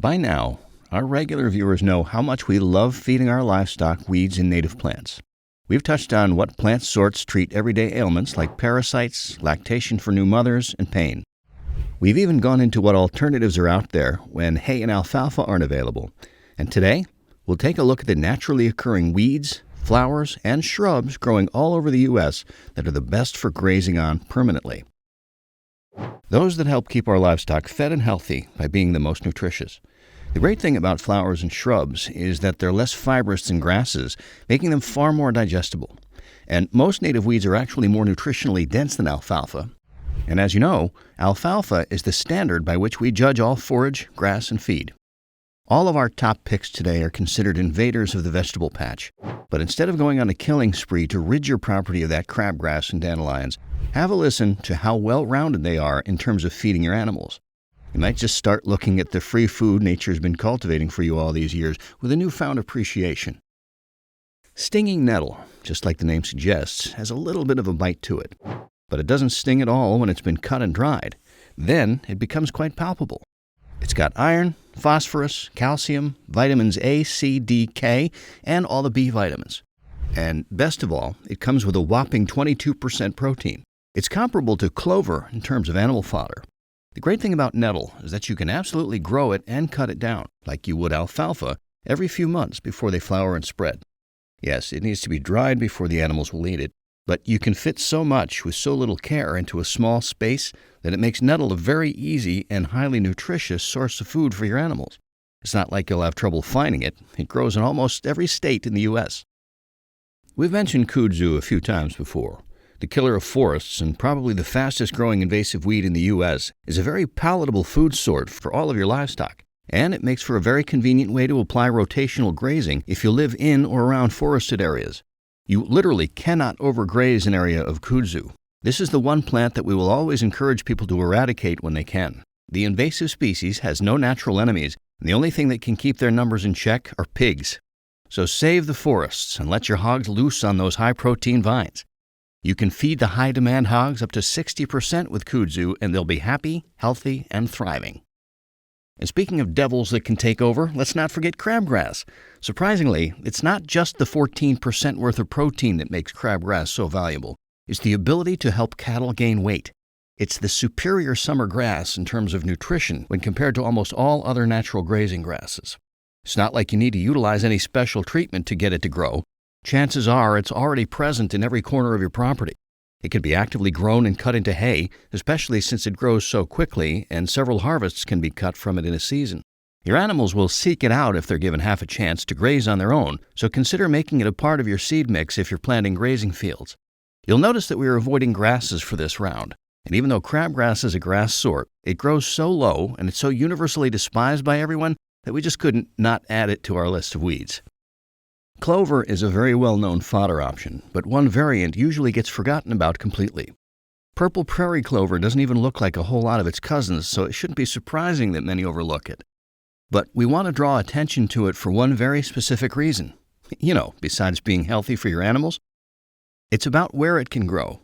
By now, our regular viewers know how much we love feeding our livestock weeds and native plants. We've touched on what plant sorts treat everyday ailments like parasites, lactation for new mothers, and pain. We've even gone into what alternatives are out there when hay and alfalfa aren't available. And today, we'll take a look at the naturally occurring weeds, flowers, and shrubs growing all over the U.S. that are the best for grazing on permanently. Those that help keep our livestock fed and healthy by being the most nutritious. The great thing about flowers and shrubs is that they're less fibrous than grasses, making them far more digestible. And most native weeds are actually more nutritionally dense than alfalfa. And as you know, alfalfa is the standard by which we judge all forage, grass, and feed. All of our top picks today are considered invaders of the vegetable patch. But instead of going on a killing spree to rid your property of that crabgrass and dandelions, have a listen to how well-rounded they are in terms of feeding your animals. You might just start looking at the free food nature's been cultivating for you all these years with a newfound appreciation. Stinging nettle, just like the name suggests, has a little bit of a bite to it. But it doesn't sting at all when it's been cut and dried. Then it becomes quite palpable. It's got iron, phosphorus, calcium, vitamins A, C, D, K, and all the B vitamins. And best of all, it comes with a whopping 22% protein. It's comparable to clover in terms of animal fodder. The great thing about nettle is that you can absolutely grow it and cut it down, like you would alfalfa, every few months before they flower and spread. Yes, it needs to be dried before the animals will eat it, but you can fit so much with so little care into a small space that it makes nettle a very easy and highly nutritious source of food for your animals. It's not like you'll have trouble finding it. It grows in almost every state in the U.S. We've mentioned kudzu a few times before. The killer of forests and probably the fastest growing invasive weed in the U.S. is a very palatable food sort for all of your livestock. And it makes for a very convenient way to apply rotational grazing if you live in or around forested areas. You literally cannot overgraze an area of kudzu. This is the one plant that we will always encourage people to eradicate when they can. The invasive species has no natural enemies, and the only thing that can keep their numbers in check are pigs. So save the forests and let your hogs loose on those high-protein vines. You can feed the high-demand hogs up to 60% with kudzu, and they'll be happy, healthy, and thriving. And speaking of devils that can take over, let's not forget crabgrass. Surprisingly, it's not just the 14% worth of protein that makes crabgrass so valuable. It's the ability to help cattle gain weight. It's the superior summer grass in terms of nutrition when compared to almost all other natural grazing grasses. It's not like you need to utilize any special treatment to get it to grow. Chances are it's already present in every corner of your property. It can be actively grown and cut into hay, especially since it grows so quickly and several harvests can be cut from it in a season. Your animals will seek it out if they're given half a chance to graze on their own, so consider making it a part of your seed mix if you're planting grazing fields. You'll notice that we are avoiding grasses for this round. And even though crabgrass is a grass sort, it grows so low and it's so universally despised by everyone that we just couldn't not add it to our list of weeds. Clover is a very well-known fodder option, but one variant usually gets forgotten about completely. Purple prairie clover doesn't even look like a whole lot of its cousins, so it shouldn't be surprising that many overlook it. But we want to draw attention to it for one very specific reason. Besides being healthy for your animals, it's about where it can grow.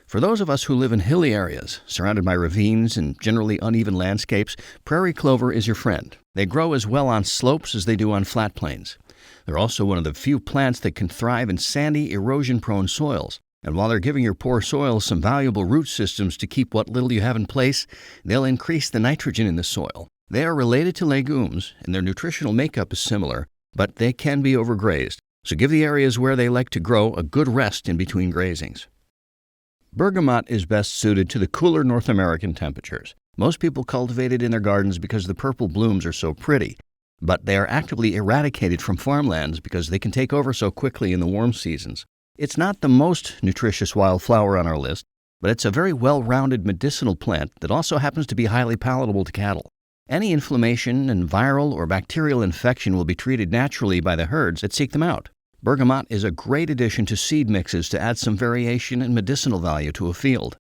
For those of us who live in hilly areas, surrounded by ravines and generally uneven landscapes, prairie clover is your friend. They grow as well on slopes as they do on flat plains. They're also one of the few plants that can thrive in sandy, erosion-prone soils. And while they're giving your poor soil some valuable root systems to keep what little you have in place, they'll increase the nitrogen in the soil. They are related to legumes, and their nutritional makeup is similar, but they can be overgrazed. So give the areas where they like to grow a good rest in between grazings. Bergamot is best suited to the cooler North American temperatures. Most people cultivate it in their gardens because the purple blooms are so pretty. But they are actively eradicated from farmlands because they can take over so quickly in the warm seasons. It's not the most nutritious wildflower on our list, but it's a very well-rounded medicinal plant that also happens to be highly palatable to cattle. Any inflammation and viral or bacterial infection will be treated naturally by the herds that seek them out. Bergamot is a great addition to seed mixes to add some variation and medicinal value to a field.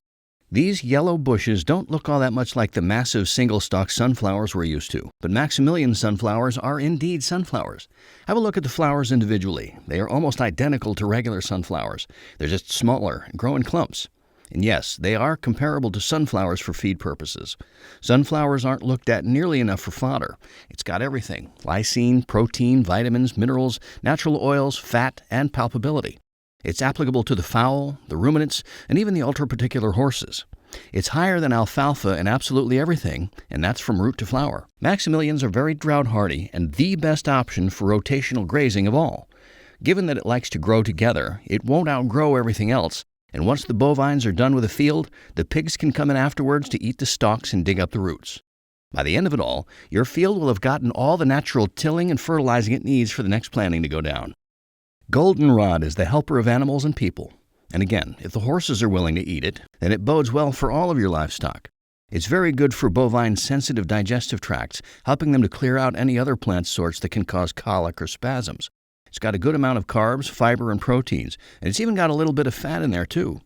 These yellow bushes don't look all that much like the massive single-stalk sunflowers we're used to, but Maximilian sunflowers are indeed sunflowers. Have a look at the flowers individually. They are almost identical to regular sunflowers. They're just smaller and grow in clumps. And yes, they are comparable to sunflowers for feed purposes. Sunflowers aren't looked at nearly enough for fodder. It's got everything: lysine, protein, vitamins, minerals, natural oils, fat, and palpability. It's applicable to the fowl, the ruminants, and even the ultra-particular horses. It's higher than alfalfa in absolutely everything, and that's from root to flower. Maximilians are very drought-hardy and the best option for rotational grazing of all. Given that it likes to grow together, it won't outgrow everything else, and once the bovines are done with a field, the pigs can come in afterwards to eat the stalks and dig up the roots. By the end of it all, your field will have gotten all the natural tilling and fertilizing it needs for the next planting to go down. Goldenrod is the helper of animals and people. And again, if the horses are willing to eat it, then it bodes well for all of your livestock. It's very good for bovine sensitive digestive tracts, helping them to clear out any other plant sorts that can cause colic or spasms. It's got a good amount of carbs, fiber, and proteins, and it's even got a little bit of fat in there too.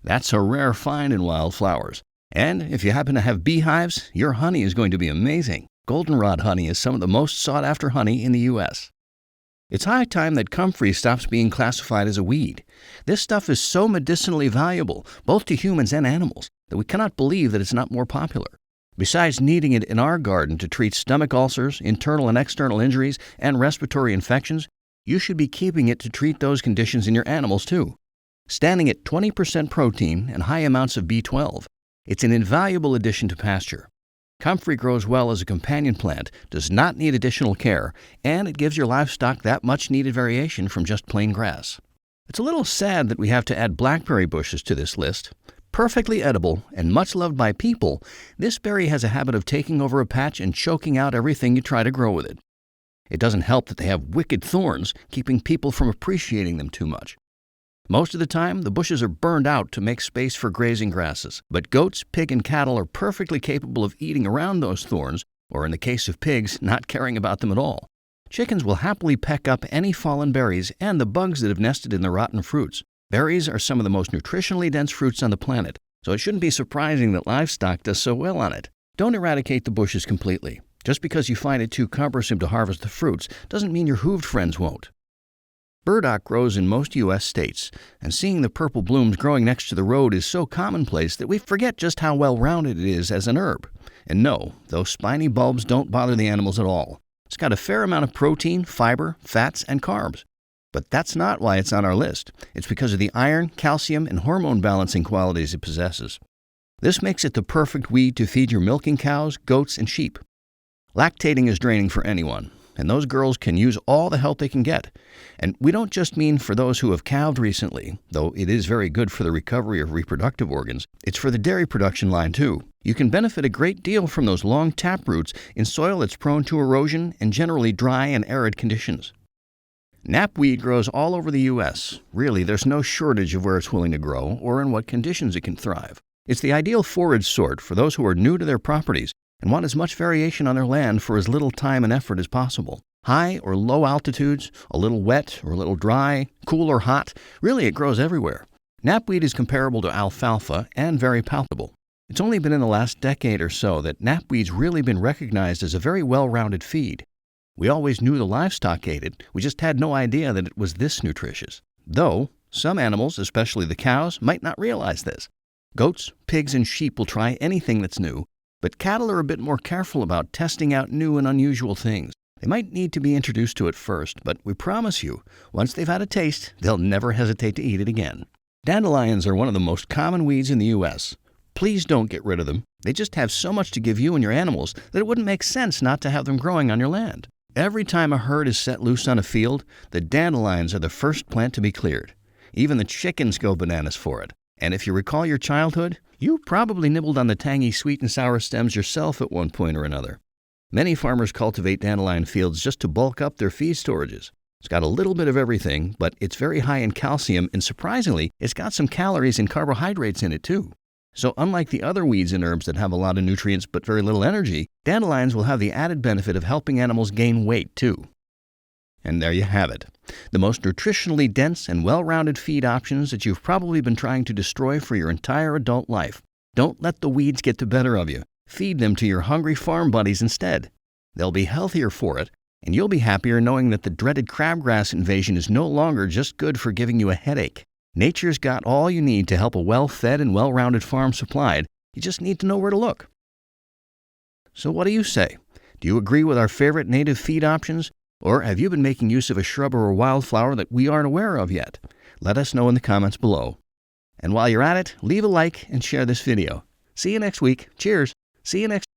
That's a rare find in wildflowers. And if you happen to have beehives, your honey is going to be amazing. Goldenrod honey is some of the most sought-after honey in the U.S. It's high time that comfrey stops being classified as a weed. This stuff is so medicinally valuable, both to humans and animals, that we cannot believe that it's not more popular. Besides needing it in our garden to treat stomach ulcers, internal and external injuries, and respiratory infections, you should be keeping it to treat those conditions in your animals too. Standing at 20% protein and high amounts of B12, it's an invaluable addition to pasture. Comfrey grows well as a companion plant, does not need additional care, and it gives your livestock that much needed variation from just plain grass. It's a little sad that we have to add blackberry bushes to this list. Perfectly edible and much loved by people, this berry has a habit of taking over a patch and choking out everything you try to grow with it. It doesn't help that they have wicked thorns, keeping people from appreciating them too much. Most of the time, the bushes are burned out to make space for grazing grasses, but goats, pig, and cattle are perfectly capable of eating around those thorns, or in the case of pigs, not caring about them at all. Chickens will happily peck up any fallen berries and the bugs that have nested in the rotten fruits. Berries are some of the most nutritionally dense fruits on the planet, so it shouldn't be surprising that livestock does so well on it. Don't eradicate the bushes completely. Just because you find it too cumbersome to harvest the fruits doesn't mean your hooved friends won't. Burdock grows in most U.S. states, and seeing the purple blooms growing next to the road is so commonplace that we forget just how well-rounded it is as an herb. And no, those spiny bulbs don't bother the animals at all. It's got a fair amount of protein, fiber, fats, and carbs. But that's not why it's on our list. It's because of the iron, calcium, and hormone balancing qualities it possesses. This makes it the perfect weed to feed your milking cows, goats, and sheep. Lactating is draining for anyone, and those girls can use all the help they can get. And we don't just mean for those who have calved recently, though it is very good for the recovery of reproductive organs. It's for the dairy production line too. You can benefit a great deal from those long tap roots in soil that's prone to erosion and generally dry and arid conditions. Knapweed grows all over the U.S. Really, there's no shortage of where it's willing to grow or in what conditions it can thrive. It's the ideal forage sort for those who are new to their properties and want as much variation on their land for as little time and effort as possible. High or low altitudes, a little wet or a little dry, cool or hot, really it grows everywhere. Knapweed is comparable to alfalfa and very palatable. It's only been in the last decade or so that knapweed's really been recognized as a very well-rounded feed. We always knew the livestock ate it, we just had no idea that it was this nutritious. Though, some animals, especially the cows, might not realize this. Goats, pigs, and sheep will try anything that's new, but cattle are a bit more careful about testing out new and unusual things. They might need to be introduced to it first, but we promise you, once they've had a taste, they'll never hesitate to eat it again. Dandelions are one of the most common weeds in the U.S. Please don't get rid of them. They just have so much to give you and your animals that it wouldn't make sense not to have them growing on your land. Every time a herd is set loose on a field, the dandelions are the first plant to be cleared. Even the chickens go bananas for it. And if you recall your childhood, you probably nibbled on the tangy sweet and sour stems yourself at one point or another. Many farmers cultivate dandelion fields just to bulk up their feed storages. It's got a little bit of everything, but it's very high in calcium, and surprisingly, it's got some calories and carbohydrates in it too. So unlike the other weeds and herbs that have a lot of nutrients but very little energy, dandelions will have the added benefit of helping animals gain weight too. And there you have it. The most nutritionally dense and well-rounded feed options that you've probably been trying to destroy for your entire adult life. Don't let the weeds get the better of you. Feed them to your hungry farm buddies instead. They'll be healthier for it, and you'll be happier knowing that the dreaded crabgrass invasion is no longer just good for giving you a headache. Nature's got all you need to help a well-fed and well-rounded farm supplied. You just need to know where to look. So what do you say? Do you agree with our favorite native feed options? Or have you been making use of a shrub or a wildflower that we aren't aware of yet? Let us know in the comments below. And while you're at it, leave a like and share this video. See you next week. Cheers. See you next